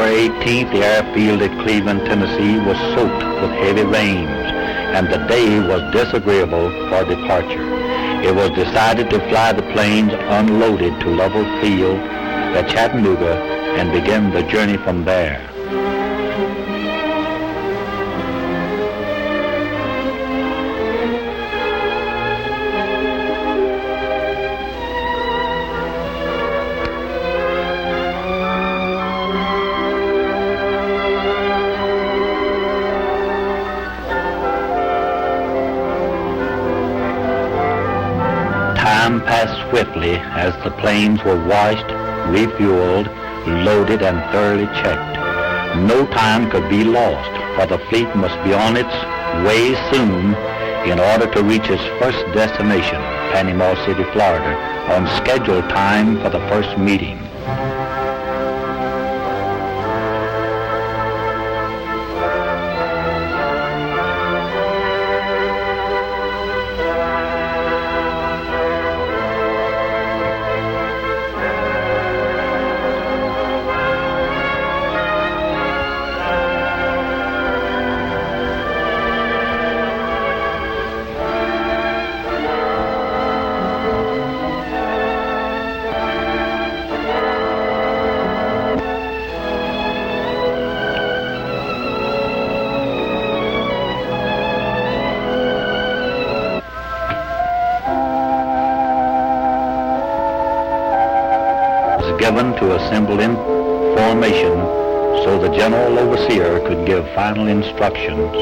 January 18th, the airfield at Cleveland, Tennessee was soaked with heavy rains, and the day was disagreeable for departure. It was decided to fly the planes unloaded to level field at Chattanooga and begin the journey from there. Time passed swiftly as the planes were washed, refueled, loaded, and thoroughly checked. No time could be lost, for the fleet must be on its way soon in order to reach its first destination, Panama City, Florida, on scheduled time for the first meeting. Given to assemble in formation so the general overseer could give final instructions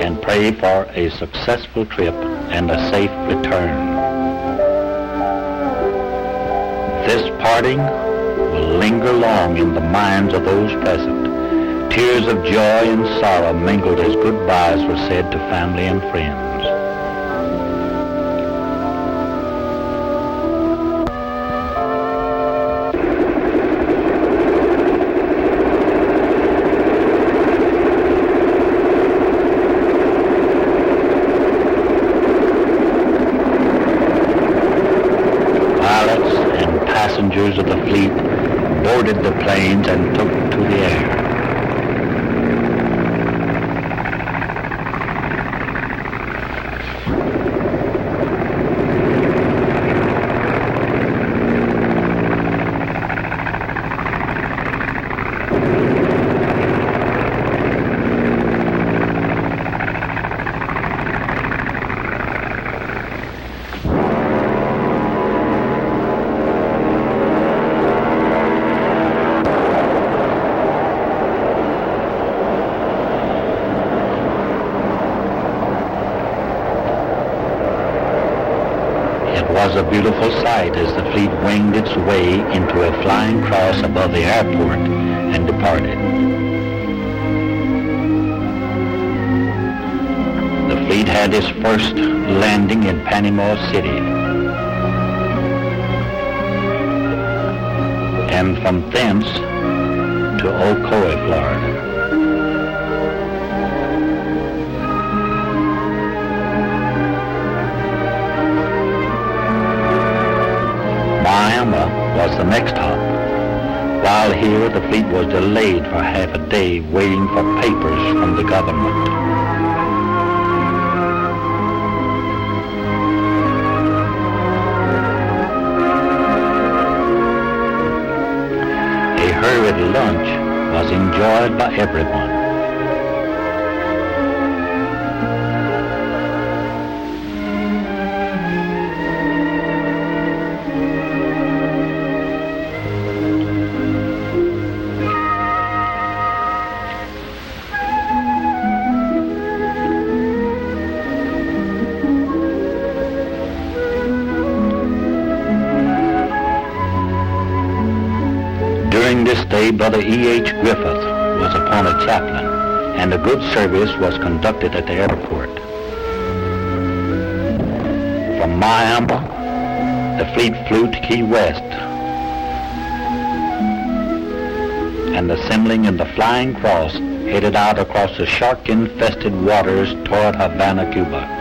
and pray for a successful trip and a safe return. This parting will linger long in the minds of those present. Tears of joy and sorrow mingled as goodbyes were said to family and friends. Passengers of the fleet boarded the planes and took to the air. Was a beautiful sight as the fleet winged its way into a flying cross above the airport and departed. The fleet had its first landing in Panama City, and from thence to Ocoee, Florida. Miami was the next hop. While here, the fleet was delayed for half a day waiting for papers from the government. A hurried lunch was enjoyed by everyone. During this day, Brother E.H. Griffith was upon a chaplain, and a good service was conducted at the airport. From Miami, the fleet flew to Key West, and assembling in the Flying Cross, headed out across the shark-infested waters toward Havana, Cuba.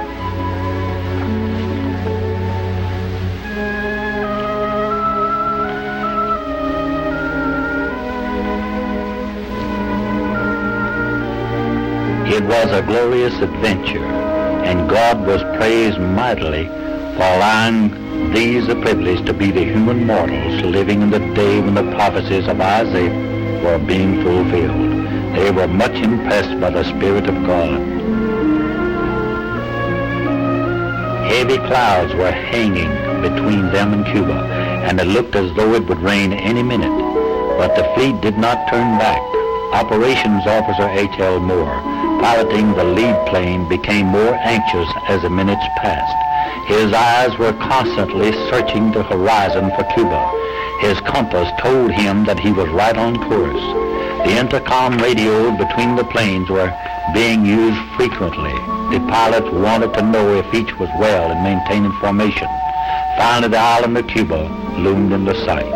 It was a glorious adventure, and God was praised mightily for allowing these the privilege to be the human mortals living in the day when the prophecies of Isaiah were being fulfilled. They were much impressed by the Spirit of God. Heavy clouds were hanging between them and Cuba, and it looked as though it would rain any minute. But the fleet did not turn back. Operations Officer H.L. Moore, piloting the lead plane, became more anxious as the minutes passed. His eyes were constantly searching the horizon for Cuba. His compass told him that he was right on course. The intercom radios between the planes were being used frequently. The pilots wanted to know if each was well and maintaining formation. Finally, the island of Cuba loomed into sight.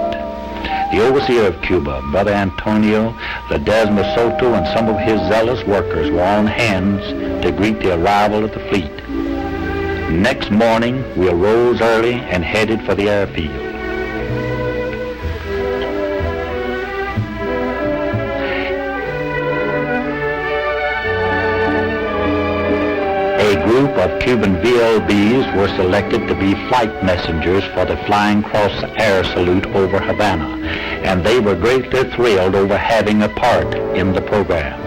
The overseer of Cuba, Brother Antonio Ledesma Soto, and some of his zealous workers were on hands to greet the arrival of the fleet. Next morning, we arose early and headed for the airfield. A group of Cuban VLBs were selected to be flight messengers for the Flying Cross air salute over Havana, and they were greatly thrilled over having a part in the program.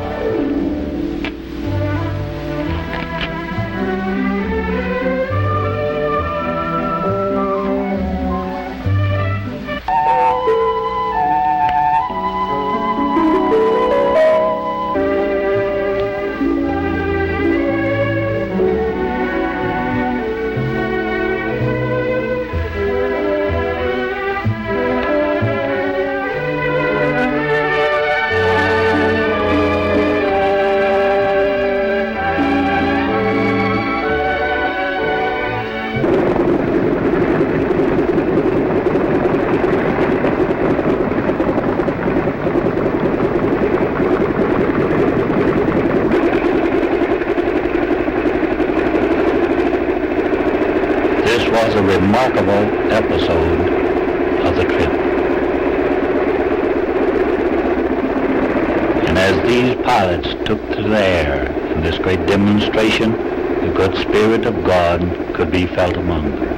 This was a remarkable episode of the trip. And as these pilots took to the air in this great demonstration, the good Spirit of God could be felt among them.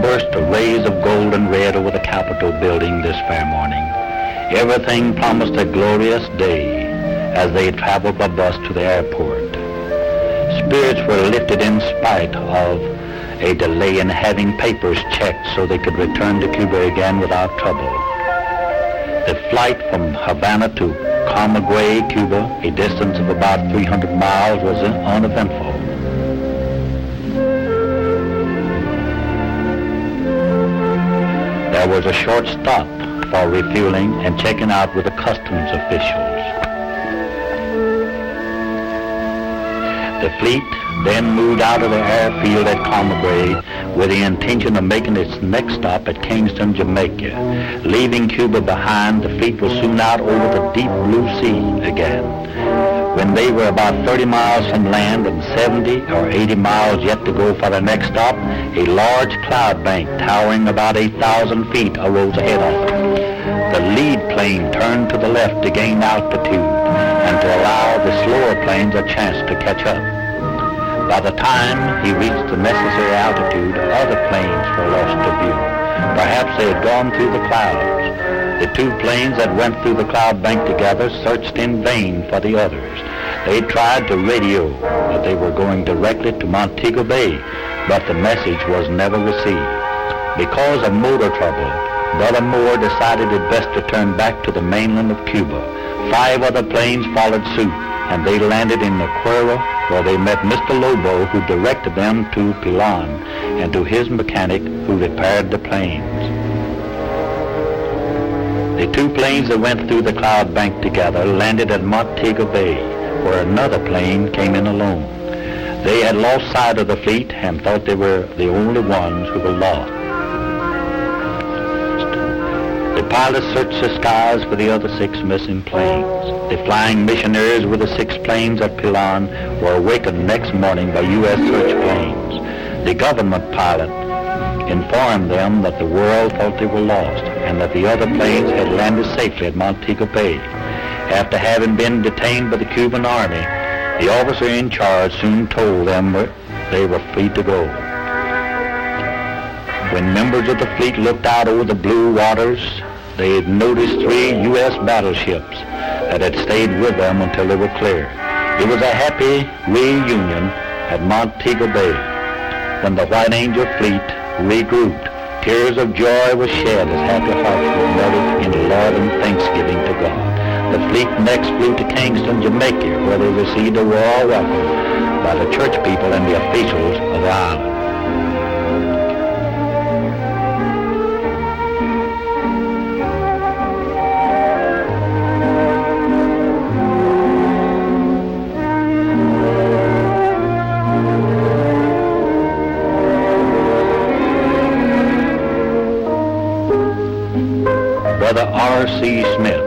Burst of rays of gold and red over the Capitol building this fair morning. Everything promised a glorious day as they traveled by bus to the airport. Spirits were lifted in spite of a delay in having papers checked so they could return to Cuba again without trouble. The flight from Havana to Camagüey, Cuba, a distance of about 300 miles, was uneventful. There was a short stop for refueling and checking out with the customs officials. The fleet then moved out of the airfield at Camagüey with the intention of making its next stop at Kingston, Jamaica. Leaving Cuba behind, the fleet was soon out over the deep blue sea again. When they were about 30 miles from land and 70 or 80 miles yet to go for the next stop, a large cloud bank towering about 8,000 feet arose ahead of them. The lead plane turned to the left to gain altitude and to allow the slower planes a chance to catch up. By the time he reached the necessary altitude, other planes were lost to view. Perhaps they had gone through the clouds. The two planes that went through the cloud bank together searched in vain for the others. They tried to radio that they were going directly to Montego Bay, but the message was never received. Because of motor trouble, Brother Moore decided it best to turn back to the mainland of Cuba. 5 other planes followed suit, and they landed in Aquara, where they met Mr. Lobo, who directed them to Pilon, and to his mechanic, who repaired the planes. The 2 planes that went through the cloud bank together landed at Montego Bay, where another plane came in alone. They had lost sight of the fleet and thought they were the only ones who were lost. The pilots searched the skies for the other 6 missing planes. The flying missionaries with the 6 planes at Pilon were awakened next morning by U.S. search planes. The government pilot informed them that the world thought they were lost and that the other planes had landed safely at Montego Bay. After having been detained by the Cuban army, the officer in charge soon told them they were free to go. When members of the fleet looked out over the blue waters, they had noticed 3 U.S. battleships that had stayed with them until they were clear. It was a happy reunion at Montego Bay. When the White Angel fleet regrouped, tears of joy were shed as happy hearts were melted in love and thanksgiving to God. The fleet next flew to Kingston, Jamaica, where they received a royal welcome by the church people and the officials of the island. Brother R.C. Smith,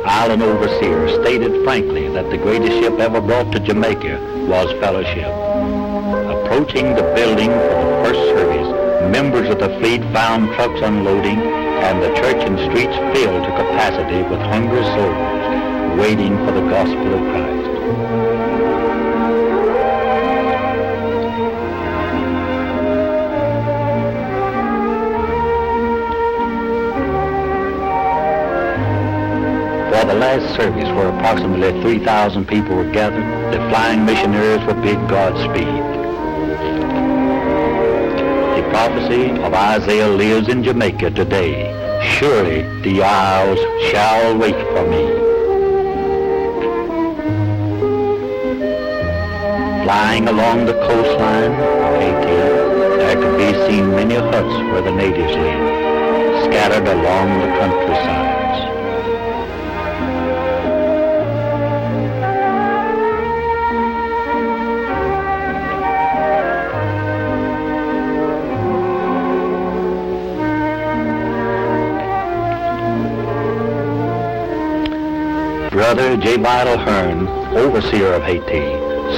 island overseer, stated frankly that the greatest ship ever brought to Jamaica was fellowship. Approaching the building for the first service, members of the fleet found trucks unloading and the church and streets filled to capacity with hungry souls waiting for the gospel of Christ. For the last service, where approximately 3,000 people were gathered, the flying missionaries were bid Godspeed. The prophecy of Isaiah lives in Jamaica today. Surely the isles shall wait for me. Flying along the coastline of Haiti, there could be seen many huts where the natives lived, scattered along the countrysides. Brother J. Vital Hearn, overseer of Haiti,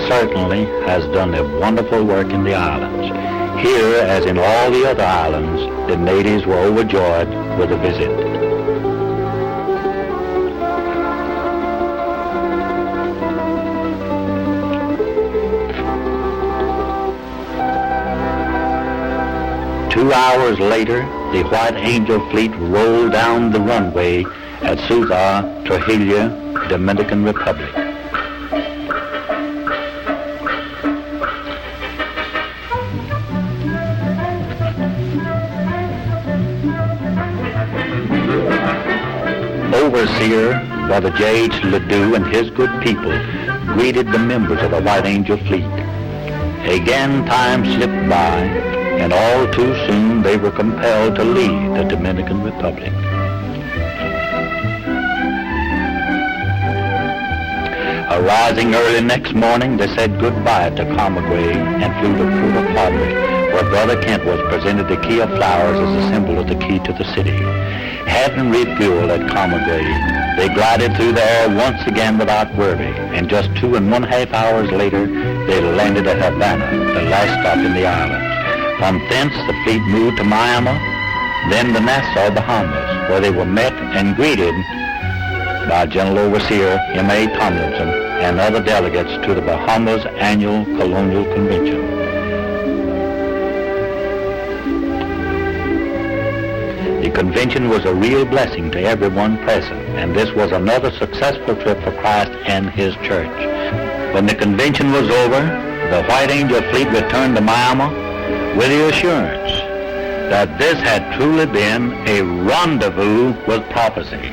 certainly has done a wonderful work in the islands. Here, as in all the other islands, the natives were overjoyed with the visit. Two hours later, the White Angel fleet rolled down the runway at Ciudad Trujillo, Dominican Republic. Overseer Brother J. H. Ledoux and his good people greeted the members of the White Angel fleet. Again time slipped by, and all too soon they were compelled to leave the Dominican Republic. Arising early next morning, they said goodbye to Camagüey and flew to Puerto Padre, where Brother Kent was presented the key of flowers as a symbol of the key to the city. Having refueled at Camagüey, they glided through the air once again without worry, and just 2.5 hours later, they landed at Havana, the last stop in the islands. From thence, the fleet moved to Miami, then to Nassau, Bahamas, where they were met and greeted by General Overseer M.A. Tomlinson and other delegates to the Bahamas Annual Colonial Convention. The convention was a real blessing to everyone present, and this was another successful trip for Christ and His church. When the convention was over, the White Angel fleet returned to Miami with the assurance that this had truly been a rendezvous with prophecy.